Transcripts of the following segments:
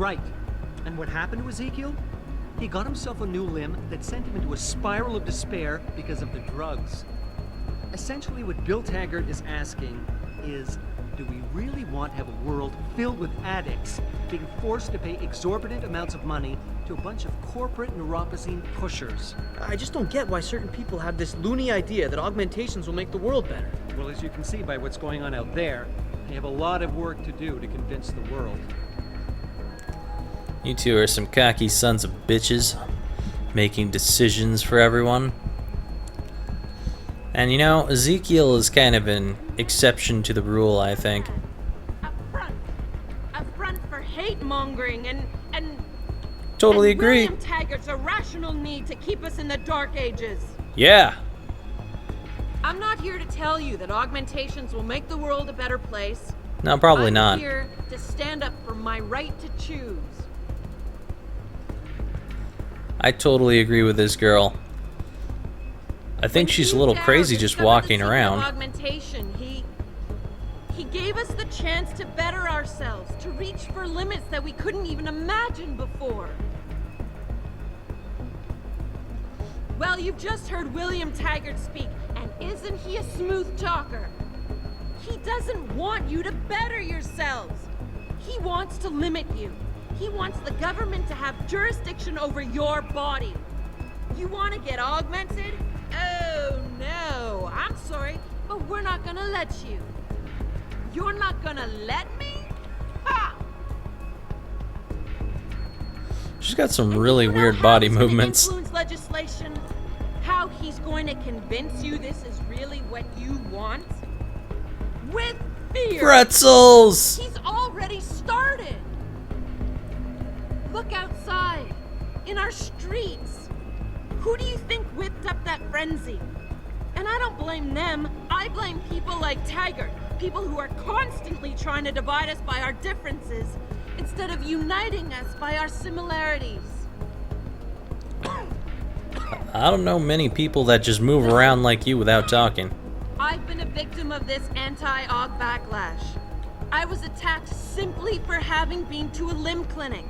right. And what happened to Ezekiel? He got himself a new limb that sent him into a spiral of despair because of the drugs. Essentially, what Bill Taggart is asking is, do we really want to have a world filled with addicts being forced to pay exorbitant amounts of money to a bunch of corporate neuropozyne pushers? I just don't get why certain people have this loony idea that augmentations will make the world better. Well, as you can see by what's going on out there, they have a lot of work to do to convince the world. You two are some cocky sons of bitches, making decisions for everyone. And you know, Ezekiel is kind of an exception to the rule, I think. A front for hate-mongering and Totally agree. William Taggart's irrational need to keep us in the Dark Ages. Yeah. I'm not here to tell you that augmentations will make the world a better place. No, probably not. I'm here to stand up for my right to choose. I totally agree with this girl. I think she's a little crazy just walking around. Augmentation, he gave us the chance to better ourselves, to reach for limits that we couldn't even imagine before. Well, you've just heard William Taggart speak, and isn't he a smooth talker? He doesn't want you to better yourselves. He wants to limit you. He wants the government to have jurisdiction over your body. You want to get augmented? Oh no, I'm sorry, but we're not gonna let you. You're not gonna let me? Ha! She's got some really weird body movements. Influence legislation, how he's going to convince you this is really what you want? With fear. Pretzels! He's already started. Look outside, in our streets. Who do you think whipped up that frenzy? And I don't blame them. I blame people like Taggart. People who are constantly trying to divide us by our differences instead of uniting us by our similarities. I don't know many people that just move around like you without talking. I've been a victim of this anti-aug backlash. I was attacked simply for having been to a limb clinic.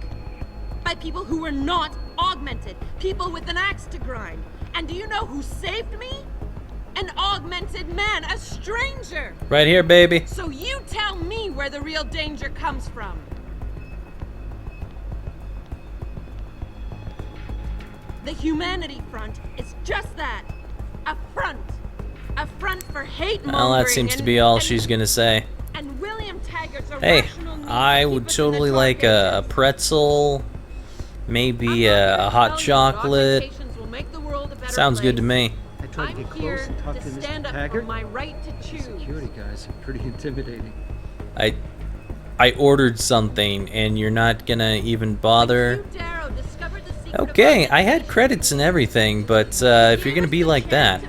By people who were not augmented. People with an axe to grind. And do you know who saved me? An augmented man, a stranger. Right here, baby. So you tell me where the real danger comes from. The Humanity Front is just that. A front. A front for hate mongering. Well, that seems to be all she's gonna say. And William Taggart's Hey, irrational need I to would keep us in the totally Dark like a Ages. pretzel, maybe a hot chocolate. Sounds good to me. I tried to get close and talk to Mr. stand up for Taggart. my right to choose. Security guys are pretty intimidating. I ordered something and you're not gonna even bother. Okay, I had credits and everything, but if you're gonna be like that.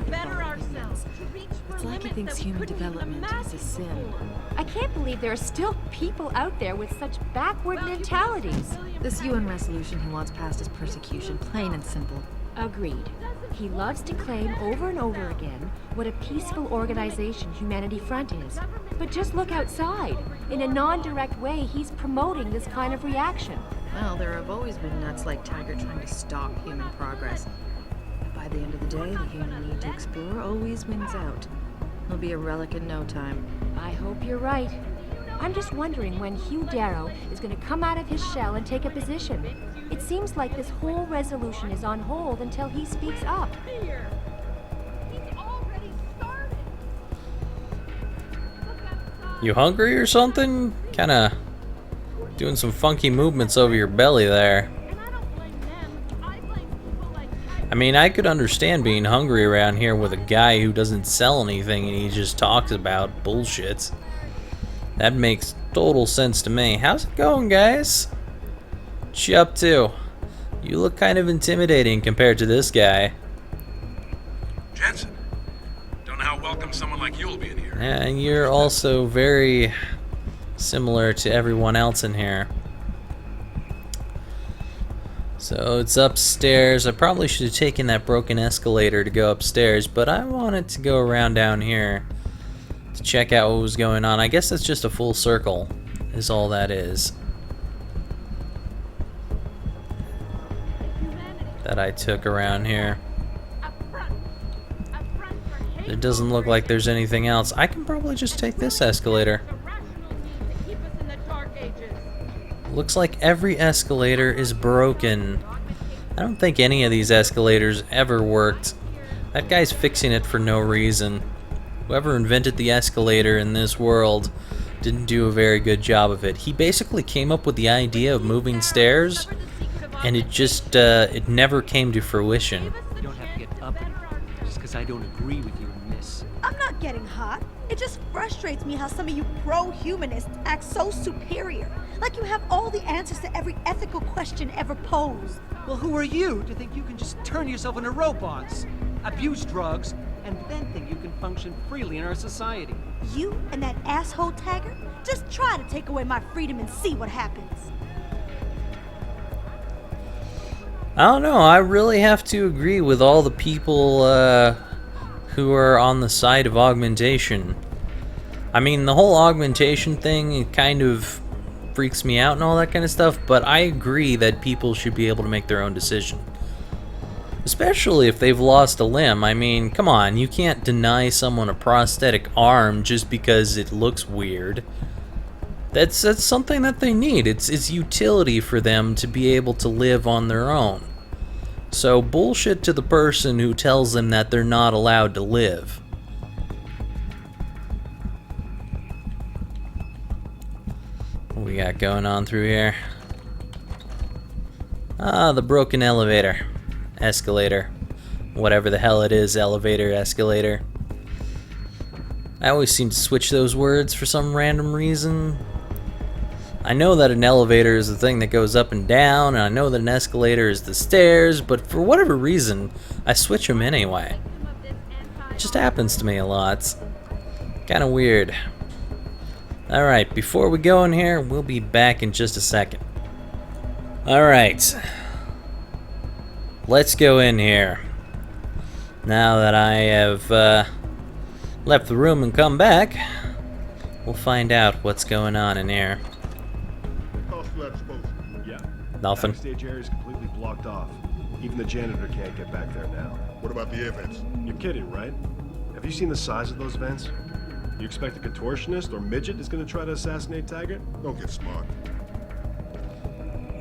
It's like he thinks human development is a sin. I can't believe there are still people out there with such backward mentalities. This UN resolution he wants passed is persecution, plain and simple. Agreed. He loves to claim over and over again what a peaceful organization Humanity Front is. But just look outside. In a non-direct way, he's promoting this kind of reaction. Well, there have always been nuts like Taggart trying to stop human progress. But by the end of the day, the human need to explore always wins out. He'll be a relic in no time. I hope you're right. I'm just wondering when Hugh Darrow is going to come out of his shell and take a position. It seems like this whole resolution is on hold until he speaks up. You hungry or something? Kinda doing some funky movements over your belly there. I mean, I could understand being hungry around here with a guy who doesn't sell anything and he just talks about bullshit. That makes total sense to me. How's it going, guys? What you up to? You look kind of intimidating compared to this guy. Jensen, don't know how welcome someone like you will be in here. And you're also very similar to everyone else in here. So it's upstairs. I probably should have taken that broken escalator to go upstairs, but I wanted to go around down here to check out what was going on. I guess that's just a full circle, is all that is. that I took around here. Up front. Up front for hate. It doesn't look like there's anything else. I can probably just take this escalator. The rational need to keep us in the Dark Ages. Looks like every escalator is broken. I don't think any of these escalators ever worked. That guy's fixing it for no reason. Whoever invented the escalator in this world didn't do a very good job of it. He basically came up with the idea of moving stairs, and it just, it never came to fruition. You don't have to get uppity just because I don't agree with you, miss. I'm not getting hot. It just frustrates me how some of you pro-humanists act so superior. Like you have all the answers to every ethical question ever posed. Well, who are you to think you can just turn yourself into robots, abuse drugs, and then think you can function freely in our society? You and that asshole Taggart just try to take away my freedom and see what happens. I don't know, I really have to agree with all the people who are on the side of augmentation. I mean, the whole augmentation thing, it kind of freaks me out and all that kind of stuff, but I agree that people should be able to make their own decision. Especially if they've lost a limb. I mean, come on, you can't deny someone a prosthetic arm just because it looks weird. That's something that they need. It's utility for them to be able to live on their own. So bullshit to the person who tells them that they're not allowed to live. What we got going on through here? Ah, the broken elevator. Escalator. Whatever the hell it is, elevator, escalator. I always seem to switch those words for some random reason. I know that an elevator is the thing that goes up and down, and I know that an escalator is the stairs, but for whatever reason, I switch them anyway. It just happens to me a lot. Kinda weird. Alright, before we go in here, we'll be back in just a second. Alright. Let's go in here. Now that I have left the room and come back, we'll find out what's going on in here. Yeah. Nothing. Backstage area is completely blocked off. Even the janitor can't get back there now. What about the air vents? You're kidding, right? Have you seen the size of those vents? You expect a contortionist or midget is going to try to assassinate Taggart? Don't get smart.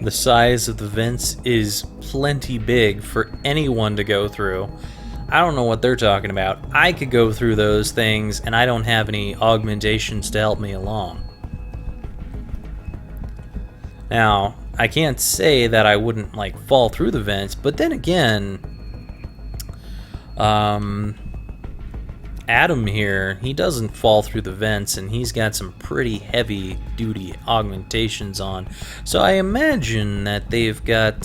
The size of the vents is plenty big for anyone to go through. I don't know what they're talking about. I could go through those things, and I don't have any augmentations to help me along. Now, I can't say that I wouldn't, like, fall through the vents, but then again, Adam here, he doesn't fall through the vents, and he's got some pretty heavy-duty augmentations on. So I imagine that they've got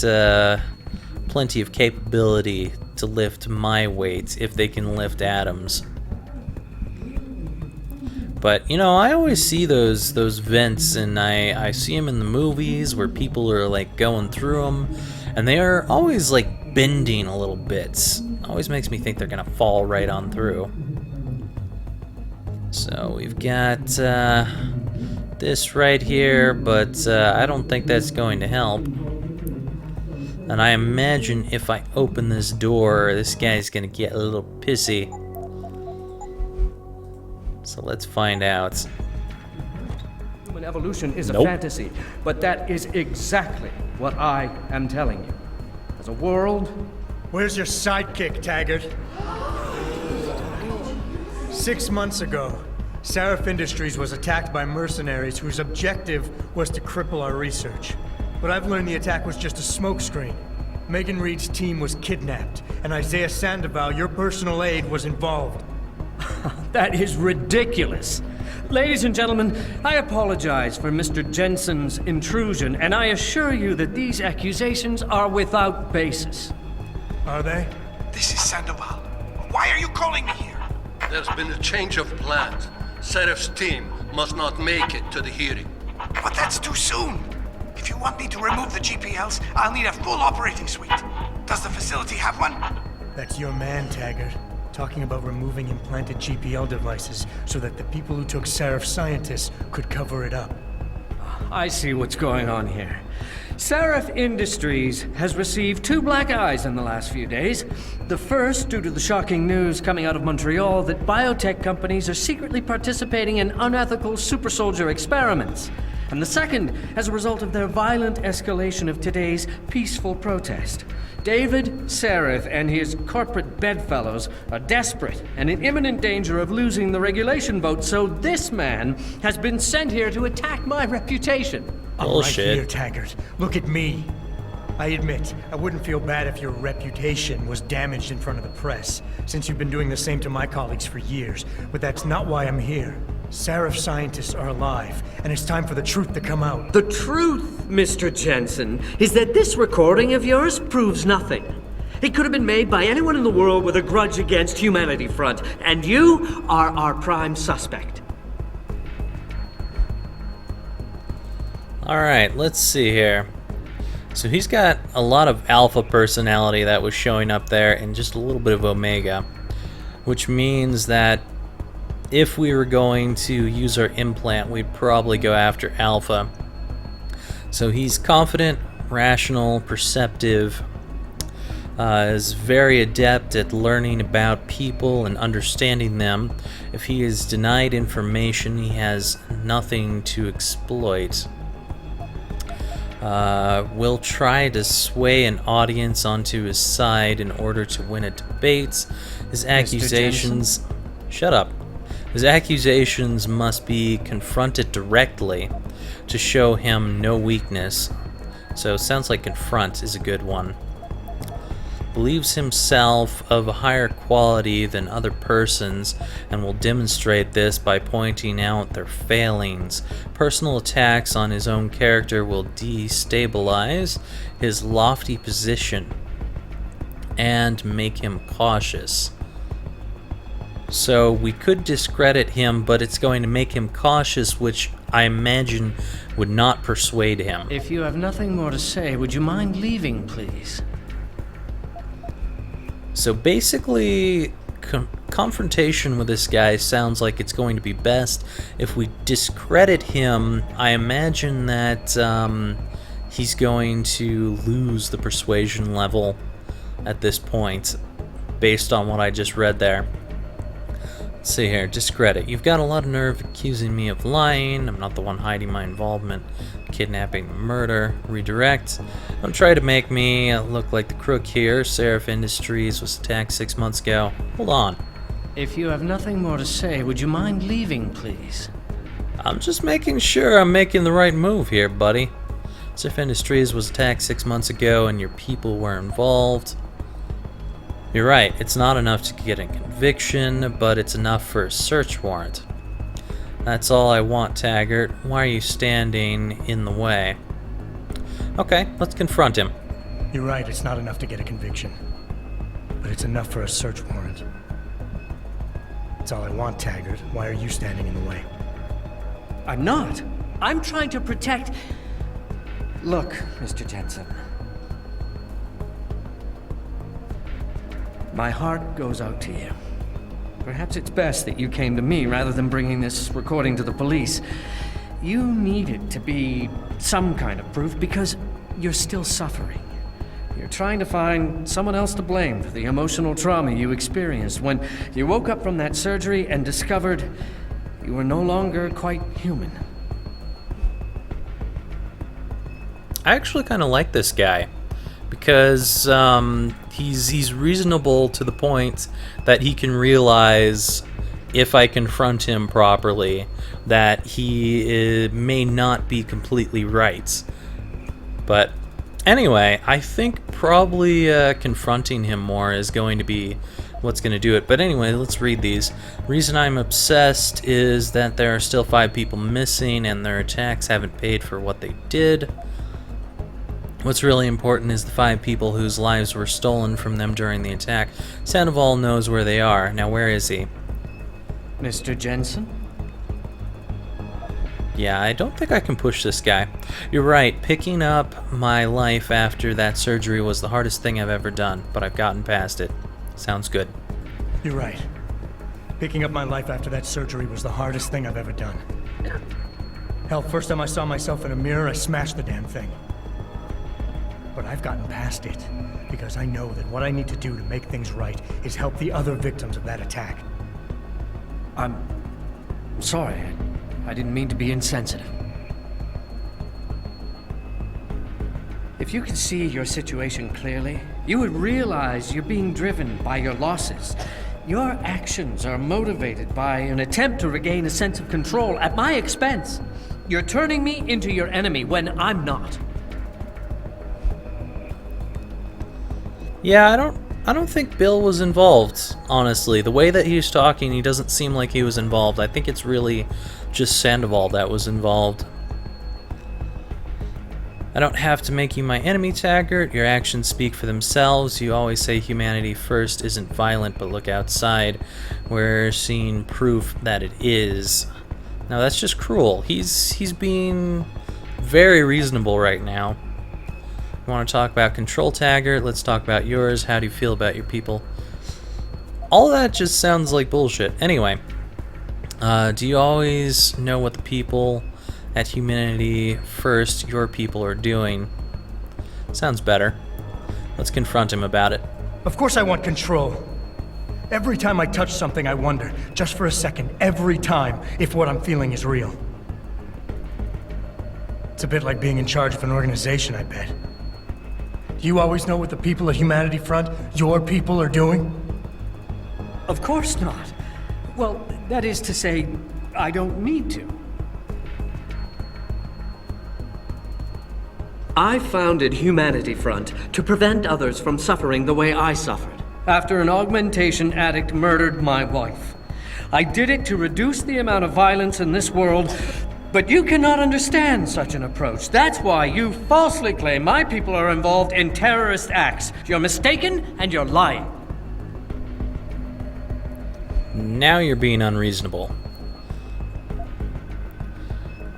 plenty of capability to lift my weight if they can lift Adam's. But, you know, I always see those vents, and I see them in the movies where people are, like, going through them, and they are always, like, bending a little bit. Always makes me think they're gonna fall right on through. So we've got this right here, but I don't think that's going to help. And I imagine if I open this door, this guy's gonna get a little pissy. So let's find out. Human evolution is Nope. a fantasy, but that is exactly what I am telling you. As a world, Where's your sidekick, Taggart? 6 months ago, Seraph Industries was attacked by mercenaries whose objective was to cripple our research. But I've learned the attack was just a smokescreen. Megan Reed's team was kidnapped, and Isaiah Sandoval, your personal aide, was involved. that is ridiculous. Ladies and gentlemen, I apologize for Mr. Jensen's intrusion, and I assure you that these accusations are without basis. Are they? This is Sandoval. Why are you calling me here? There's been a change of plans. Seraph's team must not make it to the hearing. But that's too soon. If you want me to remove the GPLs, I'll need a full operating suite. Does the facility have one? That's your man, Taggart. Talking about removing implanted GPL devices so that the people who took Seraph scientists could cover it up. I see what's going on here. Seraph Industries has received 2 black eyes in the last few days. The first, due to the shocking news coming out of Montreal that biotech companies are secretly participating in unethical super soldier experiments. And the second, as a result of their violent escalation of today's peaceful protest. David Seraph and his corporate bedfellows are desperate and in imminent danger of losing the regulation vote, so this man has been sent here to attack my reputation. I'm right Bullshit. here, Taggart. Look at me. I admit, I wouldn't feel bad if your reputation was damaged in front of the press, since you've been doing the same to my colleagues for years. But that's not why I'm here. Seraph scientists are alive, and it's time for the truth to come out. The truth, Mr. Jensen, is that this recording of yours proves nothing. It could have been made by anyone in the world with a grudge against Humanity Front, and you are our prime suspect. Alright, let's see here. So he's got a lot of alpha personality that was showing up there and just a little bit of omega, which means that if we were going to use our implant, we'd probably go after alpha. So he's confident, rational, perceptive, is very adept at learning about people and understanding them. If he is denied information, he has nothing to exploit. Will try to sway an audience onto his side in order to win a debate. His accusations... Shut up. His accusations must be confronted directly to show him no weakness. So it sounds like confront is a good one. Believes himself of a higher quality than other persons and will demonstrate this by pointing out their failings. Personal attacks on his own character will destabilize his lofty position and make him cautious. So we could discredit him, but it's going to make him cautious, which I imagine would not persuade him. If you have nothing more to say, would you mind leaving, please? So basically, confrontation with this guy sounds like it's going to be best. If we discredit him, I imagine that he's going to lose the persuasion level at this point, based on what I just read there. Let's see here, discredit. You've got a lot of nerve accusing me of lying. I'm not the one hiding my involvement. Kidnapping, murder, redirect. Don't try to make me look like the crook here. Seraph Industries was attacked 6 months ago. Hold on. If you have nothing more to say, would you mind leaving, please? I'm just making sure I'm making the right move here, buddy. Seraph Industries was attacked 6 months ago and your people were involved. You're right, it's not enough to get a conviction, but it's enough for a search warrant. That's all I want, Taggart. Why are you standing in the way? Okay, let's confront him. You're right, it's not enough to get a conviction. But it's enough for a search warrant. That's all I want, Taggart. Why are you standing in the way? I'm not. I'm trying to protect... Look, Mr. Jensen. My heart goes out to you. Perhaps it's best that you came to me rather than bringing this recording to the police. You need it to be some kind of proof because you're still suffering. You're trying to find someone else to blame for the emotional trauma you experienced when you woke up from that surgery and discovered you were no longer quite human. I actually kind of like this guy because he's reasonable to the point that he can realize, if I confront him properly, that he may not be completely right. But anyway, I think probably confronting him more is going to be what's going to do it. But anyway, let's read these. Reason I'm obsessed is that there are still 5 people missing and their attacks haven't paid for what they did. What's really important is the 5 people whose lives were stolen from them during the attack. Sandoval knows where they are. Now where is he? Mr. Jensen? Yeah, I don't think I can push this guy. You're right, picking up my life after that surgery was the hardest thing I've ever done, but I've gotten past it. Sounds good. You're right. Picking up my life after that surgery was the hardest thing I've ever done. Hell, first time I saw myself in a mirror, I smashed the damn thing. But I've gotten past it, because I know that what I need to do to make things right is help the other victims of that attack. I'm sorry. I didn't mean to be insensitive. If you could see your situation clearly, you would realize you're being driven by your losses. Your actions are motivated by an attempt to regain a sense of control at my expense. You're turning me into your enemy when I'm not. Yeah, I don't think Bill was involved, honestly. The way that he was talking, he doesn't seem like he was involved. I think it's really just Sandoval that was involved. I don't have to make you my enemy, Taggart. Your actions speak for themselves. You always say humanity first isn't violent, but look outside. We're seeing proof that it is. Now that's just cruel. He's being very reasonable right now. You want to talk about control, Taggart? Let's talk about yours. How do you feel about your people? All that just sounds like bullshit. Anyway, do you always know what the people at Humanity First, your people, are doing? Sounds better. Let's confront him about it. Of course I want control. Every time I touch something, I wonder, just for a second, every time, if what I'm feeling is real. It's a bit like being in charge of an organization, I bet. Do you always know what the people at Humanity Front, your people, are doing? Of course not. Well, that is to say, I don't need to. I founded Humanity Front to prevent others from suffering the way I suffered after an augmentation addict murdered my wife. I did it to reduce the amount of violence in this world, but you cannot understand such an approach. That's why you falsely claim my people are involved in terrorist acts. You're mistaken and you're lying. Now you're being unreasonable.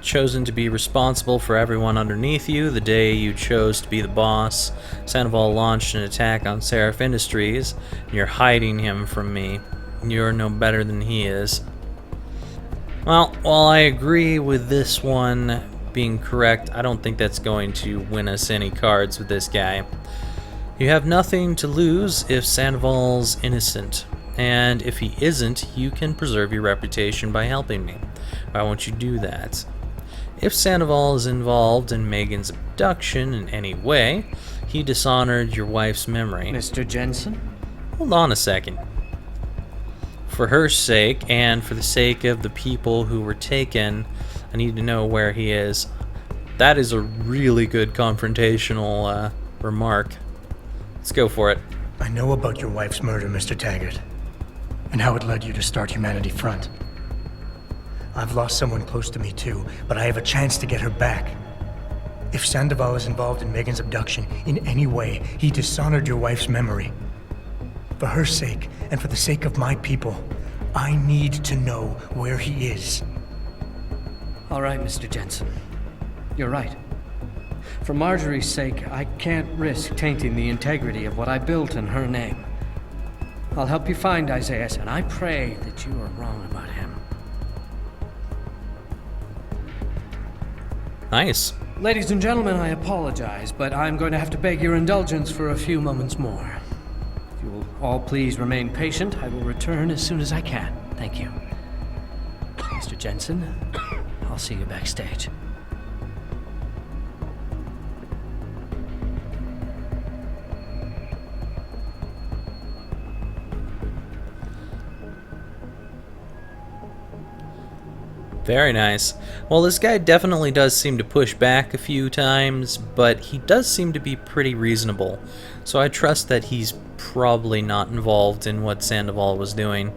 Chosen to be responsible for everyone underneath you the day you chose to be the boss. Sandoval launched an attack on Seraph Industries. You're hiding him from me. You're no better than he is. Well, while I agree with this one being correct, I don't think that's going to win us any cards with this guy. You have nothing to lose if Sandoval's innocent. And if he isn't, you can preserve your reputation by helping me. Why won't you do that? If Sandoval is involved in Megan's abduction in any way, he dishonored your wife's memory. Mr. Jensen? Hold on a second. For her sake, and for the sake of the people who were taken, I need to know where he is. That is a really good confrontational remark. Let's go for it. I know about your wife's murder, Mr. Taggart, and how it led you to start Humanity Front. I've lost someone close to me too, but I have a chance to get her back. If Sandoval is involved in Megan's abduction in any way, he dishonored your wife's memory. For her sake, and for the sake of my people, I need to know where he is. All right, Mr. Jensen. You're right. For Marjorie's sake, I can't risk tainting the integrity of what I built in her name. I'll help you find Isaias, and I pray that you are wrong about him. Nice. Ladies and gentlemen, I apologize, but I'm going to have to beg your indulgence for a few moments more. If you will all please remain patient, I will return as soon as I can. Thank you. Mr. Jensen, I'll see you backstage. Very nice. Well, this guy definitely does seem to push back a few times, but he does seem to be pretty reasonable. So I trust that he's probably not involved in what Sandoval was doing.